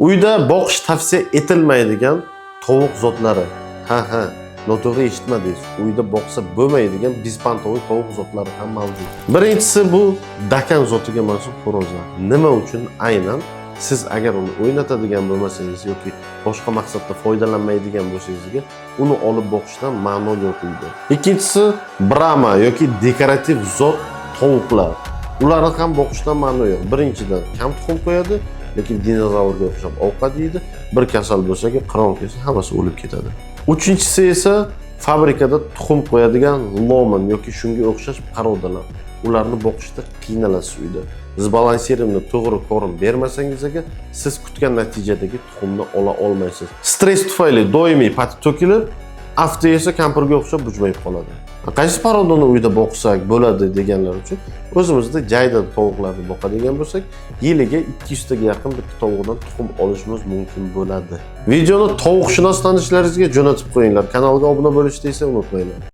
Uyda boqish tavsiya etilmaydigan tovuq zotlari. Ha, noto'g'ri eshitmadingiz. Uyda boqsa bo'lmaydigan bezpantovoy tovuq zotlari ham mavjud. Birinchisi bu dakan zotiga mansub xo'rozlar. Nima uchun aynan siz agar uni o'ynatadigan bo'lmasangiz yoki boshqa maqsadda foydalanmaydigan bo'lsangiz, uni olib boqishdan ma'no yo'q uyda. Ikkinchisi brama yoki dekorativ zot tovuqlar. Ularni ham boqishdan ma'no yo'q. Birinchidan kam tuxum qo'yadi, lekin dinozavrga o'xshab ovqat yeydi. Bir kasal bo'lsa-ki, qiron kelsa hammasi o'lib ketadi. Uchinchisi esa fabrikada tuxum qo'yadigan loman yoki shunga o'xshash parodalar. Ularni boqishda qiynalasiz uyda. Zbalansirovni to'g'ri ko'rim bermasangizga siz kutgan natijadagi tuxumni ola olmaysiz. Stress tufayli doimiy pati to'kilib, afti esa kampirga o'xshab bujmayib qoladi. Qaysi parodani uyda boqsak bo'ladi deganlar uchun o'zimizda jayda tovuqlarni boqadigan bo'lsak, yiliga 200 taga yaqin bitta tovuqdan tuxum olishimiz mumkin bo'ladi. Videoni tovuqshunos tanishlaringizga jo'natib qo'yinglar. Kanalga obuna bo'lishni esa unutmanglar.